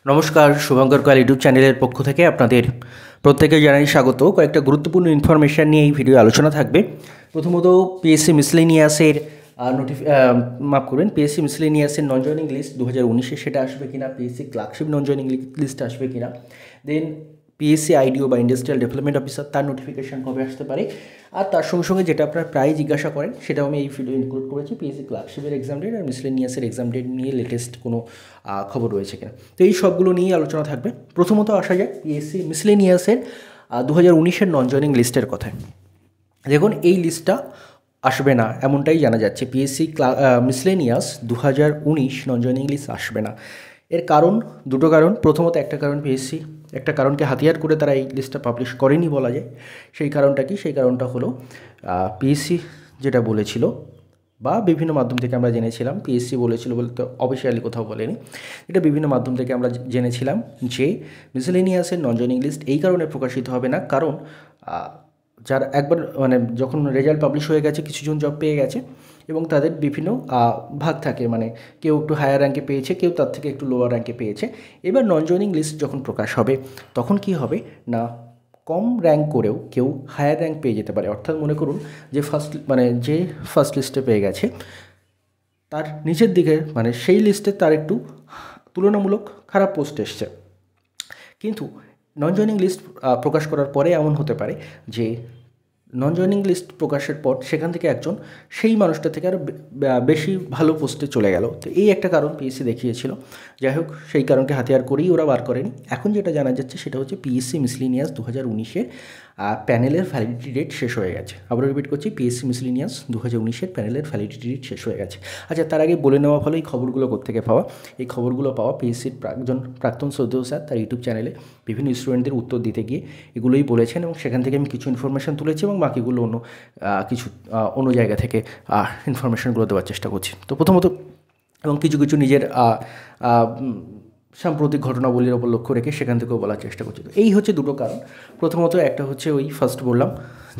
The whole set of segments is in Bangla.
নমস্কার, শুভঙ্কর কয়াল ইউটিউব চ্যানেলের পক্ষ থেকে আপনাদের প্রত্যেকে জানাই স্বাগত। কয়েকটা গুরুত্বপূর্ণ ইনফরমেশান নিয়ে এই ভিডিও আলোচনা থাকবে। প্রথমত পিএসসি মিসলেনিয়াসের পিএসসি মিসলেনিয়াসের নন জয়নিং লিস্ট 2019-এ সেটা আসবে কিনা, PSC clerkship non joining list আসবে কিনা, দেন পিএসসি আইডিও বা ইন্ডাস্ট্রিয়াল ডেভেলপমেন্ট অফিসার তার নোটিফিকেশান কবে আসতে পারে, আর তার সঙ্গে সঙ্গে যেটা আপনারা প্রায় জিজ্ঞাসা করেন সেটাও আমি এই ভিডিও ইনক্লুড করেছি, পিএসসি ক্লার্কশিপের এক্সাম ডেট আর মিসলেনিয়াসের এক্সাম ডেট নিয়ে লেটেস্ট কোনো খবর রয়েছে কিনা। তো এই সবগুলো নিয়েই আলোচনা থাকবে। প্রথমত আসা যায় পিএসসি মিসলেনিয়াসের 2019-এর নন জয়নিং লিস্টের কথায়। দেখুন, এই লিস্টটা আসবে না এমনটাই জানা যাচ্ছে। PSC miscellaneous 2019 non joining list আসবে না। এর কারণ দুটো কারণ। প্রথমত একটা কারণ, পিএসসি একটা কারণকে হাতিয়ার করে তারা এই লিস্টটা পাবলিশ করেনি বলা যায়। সেই কারণটা কি? সেই কারণটা হলো পিএসসি যেটা বলেছিল বা বিভিন্ন মাধ্যম থেকে আমরা জেনেছিলাম, পিএসসি বলেছিল বলে তো অফিসিয়ালি কোথাও বলেনি, এটা বিভিন্ন মাধ্যম থেকে আমরা জেনেছিলাম যে মিসলেনিয়াসের নন জয়নিং লিস্ট এই কারণে প্রকাশিত হবে না, কারণ যার একবার যখন রেজাল্ট পাবলিশ হয়ে গেছে, কিছুজন জব পেয়ে গেছে এবং তাদের বিভিন্ন ভাগ থাকে, কেউ একটু হায়ার র্যাঙ্কে পেয়েছে, কেউ তার থেকে একটু লোয়ার র্যাঙ্কে পেয়েছে। এবার নন জয়নিং লিস্ট যখন প্রকাশ হবে তখন কি হবে না, কম র্যাঙ্ক করেও কেউ হায়ার র্যাঙ্ক পেয়ে যেতে পারে। অর্থাৎ মনে করুন যে ফার্স্ট লিস্টে পেয়ে গেছে, তার নিচের দিকে সেই লিস্টে তার একটু তুলনামূলক খারাপ পোস্ট এসছে, কিন্তু নন জয়নিং লিস্ট প্রকাশ করার পরে এমন হতে পারে যে নন জয়নিং লিস্ট প্রকাশের পর সেখান থেকে একজন সেই মানুষটা থেকে আরও বেশি ভালো পোস্টে চলে গেল। তো এই একটা কারণ পিএসসি দেখিয়েছিল। যাই হোক, সেই কারণকে হাতিয়ার করেই ওরা বার করেনি। এখন যেটা জানা যাচ্ছে সেটা হচ্ছে পিএসসি মিসলেনিয়াস 2019-এর প্যানেলের ভ্যালিডিটি ডেট শেষ হয়ে গেছে। আবার রিপিট করছি, পিএসসি মিসলেনিয়াস 2019-এর প্যানেলের ভ্যালিডিটি ডেট শেষ হয়ে গেছে। আচ্ছা, তার আগে বলে নেওয়া ভালো এই খবরগুলো কোত্থেকে পাওয়া। এই খবরগুলো পাওয়া পিএসসির প্রাক্তন শ্রদ্ধেয় স্যার তার ইউটিউব চ্যানেলে বিভিন্ন স্টুডেন্টদের উত্তর দিতে গিয়ে এগুলোই বলেছেন, এবং সেখান থেকে আমি কিছু ইনফরমেশান তুলেছি এবং বাকিগুলো অন্য জায়গা থেকে ইনফরমেশানগুলো দেওয়ার চেষ্টা করছি। তো প্রথমত, এবং কিছু নিজের সাম্প্রতিক ঘটনাবলীর ওপর লক্ষ্য রেখে সেখান থেকেও বলার চেষ্টা করছি। তো এই হচ্ছে দুটো কারণ। প্রথমত একটা হচ্ছে ওই ফার্স্ট বললাম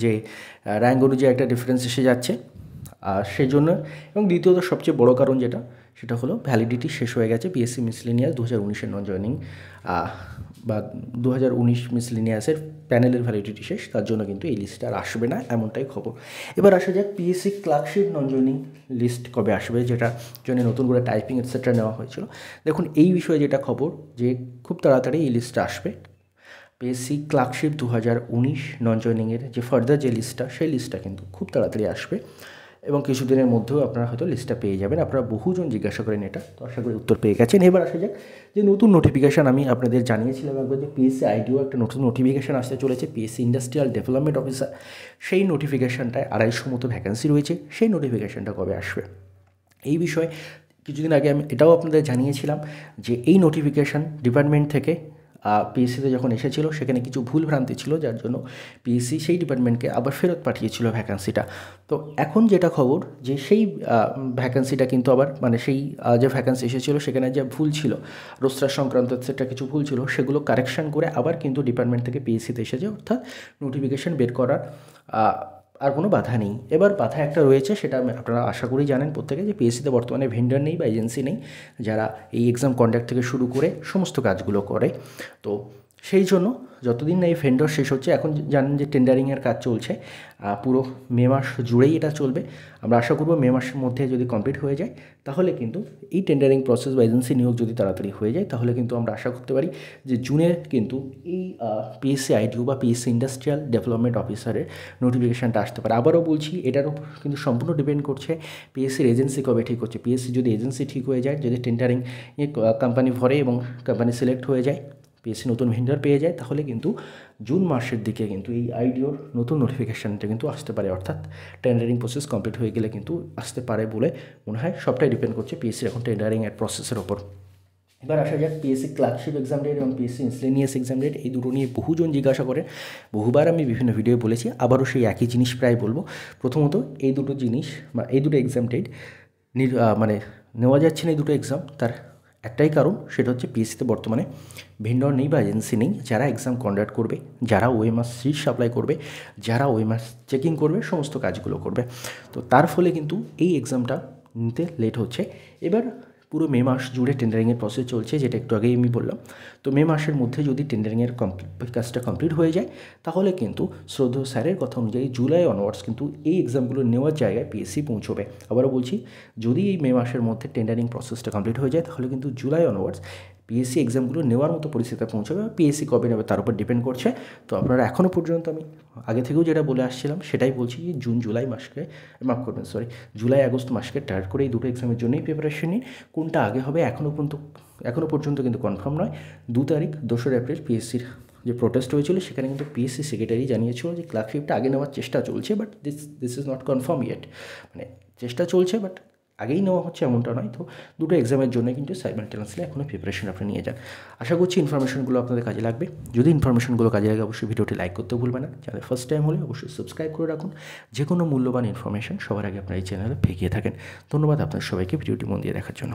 যে র্যাঙ্ক অনুযায়ী একটা ডিফারেন্স এসে যাচ্ছে সেই জন্য, এবং দ্বিতীয়ত সবচেয়ে বড় কারণ সেটা হলো ভ্যালিডিটি শেষ হয়ে গেছে পিএসসি মিসলেনিয়াস 2019-এর নন জয়নিং বা 2019 মিসলেনিয়াসের প্যানেলের ভ্যালিডিটি শেষ, তার জন্য কিন্তু এই লিস্ট আর আসবে না, এমনটাই খবর। এবার আসা যাক PSC clerkship non joining list কবে আসবে, যেটা জন্য নতুন করে টাইপিং এটসেট্রা নেওয়া হয়েছিল। দেখুন, এই বিষয়ে যেটা খবর যে খুব তাড়াতাড়ি এই লিস্টটা আসবে। পিএসসি ক্লার্কশিপ 2019 নন জয়নিংয়ের যে ফার্দার যে লিস্টটা, সেই লিস্টটা কিন্তু খুব তাড়াতাড়ি আসবে এবং কিছুদিনের মধ্যেও আপনারা হয়তো লিস্টটা পেয়ে যাবেন। আপনারা বহুজন জিজ্ঞাসা করেন এটা, তো আশা করি উত্তর পেয়ে গেছেন। এবার আসা যাক যে নতুন নোটিফিকেশান আমি আপনাদের জানিয়েছিলাম একবার যে পিএসসি আইডিও একটা নতুন নোটিফিকেশান আসতে চলেছে, পিএসসি ইন্ডাস্ট্রিয়াল ডেভেলপমেন্ট অফিসার। সেই নোটিফিকেশানটায় 250 মতো ভ্যাকেন্সি রয়েছে। সেই নোটিফিকেশানটা কবে আসবে এই বিষয়ে কিছুদিন আগে আমি এটাও আপনাদের জানিয়েছিলাম যে এই নোটিফিকেশান ডিপার্টমেন্ট থেকে পিএসসিতে যখন এসেছিলো সেখানে কিছু ভুল ভ্রান্তি ছিল, যার জন্য পিএসসি সেই ডিপার্টমেন্টকে আবার ফেরত পাঠিয়েছিল ভ্যাকেন্সিটা। তো এখন যেটা খবর যে সেই ভ্যাকেন্সিটা কিন্তু আবার সেই যে ভ্যাকেন্সি এসেছিলো সেখানে যে ভুল ছিল, রোস্টার সংক্রান্ত সেটা কিছু ভুল ছিল, সেগুলো কারেকশান করে আবার কিন্তু ডিপার্টমেন্ট থেকে পিএসসিতে এসেছে, অর্থাৎ নোটিফিকেশান বের করার আর কোনো বাধা নেই। এবার বাধা একটা রয়েছে, সেটা আপনারা আশা করি জানেন প্রত্যেকে, যে পিএসসিতে বর্তমানে ভেন্ডর নেই বা এজেন্সি নেই যারা এই এক্সাম কন্ডাক্ট থেকে শুরু করে সমস্ত কাজগুলো করে। তো সেই জন্য যতদিন না এই ভেন্ডর শেষ হচ্ছে, এখন জানেন যে টেন্ডারিংয়ের কাজ চলছে, পুরো মে মাস জুড়েই এটা চলবে। আমরা আশা করব মে মাসের মধ্যে যদি কমপ্লিট হয়ে যায় তাহলে কিন্তু এই টেন্ডারিং প্রসেস বা এজেন্সি নিয়োগ যদি তাড়াতাড়ি হয়ে যায় তাহলে কিন্তু আমরা আশা করতে পারি যে জুনে কিন্তু এই পিএসসি আইডিও বা পিএসসি ইন্ডাস্ট্রিয়াল ডেভেলপমেন্ট অফিসারের নোটিফিকেশানটা আসতে পারে। আবারও বলছি, এটার উপর কিন্তু সম্পূর্ণ ডিপেন্ড করছে পিএসসির এজেন্সি কবে ঠিক হচ্ছে। পিএসসি যদি এজেন্সি ঠিক হয়ে যায়, যদি টেন্ডারিং কোম্পানি ভরে এবং কোম্পানি সিলেক্ট হয়ে যায়, পিএসসি নতুন ভেন্ডর পেয়ে যায়, তাহলে কিন্তু জুন মাসের দিকে কিন্তু এই আইডিওর নতুন নোটিফিকেশানটা কিন্তু আসতে পারে। অর্থাৎ টেন্ডারিং প্রসেস কমপ্লিট হয়ে গেলে কিন্তু আসতে পারে বলে মনে হয়। সবটাই ডিপেন্ড করছে পিএসসির এখন টেন্ডারিংয়ের প্রসেসের ওপর। এবার আসা যাক পিএসসি ক্লার্কশিপ এক্সাম ডেট এবং পিএসসি মিসলেনিয়াস এক্সাম ডেট, এই দুটো নিয়ে বহুজন জিজ্ঞাসা করে, বহুবার আমি বিভিন্ন ভিডিও বলেছি, আবারও সেই একই জিনিস প্রায় বলবো। প্রথমত, এই দুটো জিনিস বা এই দুটো এক্সাম ডেট নেওয়া যাচ্ছে না এই দুটো এক্সাম, তার একটাই কারণ, সেটা হচ্ছে পিএসসিতে বর্তমানে ভেন্ডর নেই বা এজেন্সি নেই যারা এক্সাম কন্ডাক্ট করবে, যারা ওএমআর সিট সাপ্লাই করবে, যারা ওএমআর চেকিং করবে, সমস্ত কাজগুলো করবে। তো তার ফলে কিন্তু এই এক্সামটা নিতে লেট হচ্ছে। এবার পুরো মে মাস জুড়ে টেন্ডারিংয়ের প্রসেস চলছে, যেটা একটু আগেই আমি বললাম। তো মে মাসের মধ্যে যদি টেন্ডারিংয়ের কাজটা কমপ্লিট হয়ে যায়, তাহলে কিন্তু শ্রদ্ধেয় স্যারের কথা অনুযায়ী জুলাই অনওয়ার্ডস কিন্তু এই এক্সামগুলো নেওয়ার জায়গায় পিএসসি পৌঁছবে। আবারও বলছি, যদি এই মে মাসের মধ্যে টেন্ডারিং প্রসেসটা কমপ্লিট হয়ে যায়, তাহলে কিন্তু জুলাই অনওয়ার্ডস পিএসসি এক্সামগুলো নেওয়ার মতো পরিস্থিতিতে পৌঁছাবে। পিএসসি কবে নেবে তার উপর ডিপেন্ড করছে। তো আপনারা এখনও পর্যন্ত, আমি আগে থেকেও যেটা বলে আসছিলাম সেটাই বলছি, যে জুন জুলাই মাসকে, মাফ করবেন সরি, জুলাই আগস্ট মাসকে টার্গেট করে এই দুটো এক্সামের জন্যই প্রিপারেশন নিন। কোনটা আগে হবে এখনও পর্যন্ত কিন্তু কনফার্ম নয়। 2 তারিখ 2রা এপ্রিল পিএসসির যে প্রোটেস্ট হয়েছিল, সেখানে কিন্তু পিএসসি সেক্রেটারি জানিয়েছিল যে ক্লার্কশিপটা আগে নেওয়ার চেষ্টা চলছে, but this is not confirm yet. মানে চেষ্টা চলছে, বাট আগেই নেওয়া হচ্ছে এমনটা নয়। তো দুটো এক্সামের জন্য কিন্তু সাইমালটেনিয়াসলি এখনও প্রিপারেশন আপনি নিয়ে যান। আশা করছি ইনফরমেশনগুলো আপনাদের কাজে লাগবে। যদি ইনফরমেশনগুলো কাজে লাগে, অবশ্যই ভিডিওটি লাইক করতে ভুলবেন না। চ্যানেল ফার্স্ট টাইম হলে অবশ্যই সাবস্ক্রাইব করে রাখুন। যে কোনো মূল্যবান ইনফরমেশন সবার আগে আপনার এই চ্যানেলে পেয়ে থাকেন। ধন্যবাদ আপনার সবাইকে ভিডিওটি মন দিয়ে দেখার জন্য।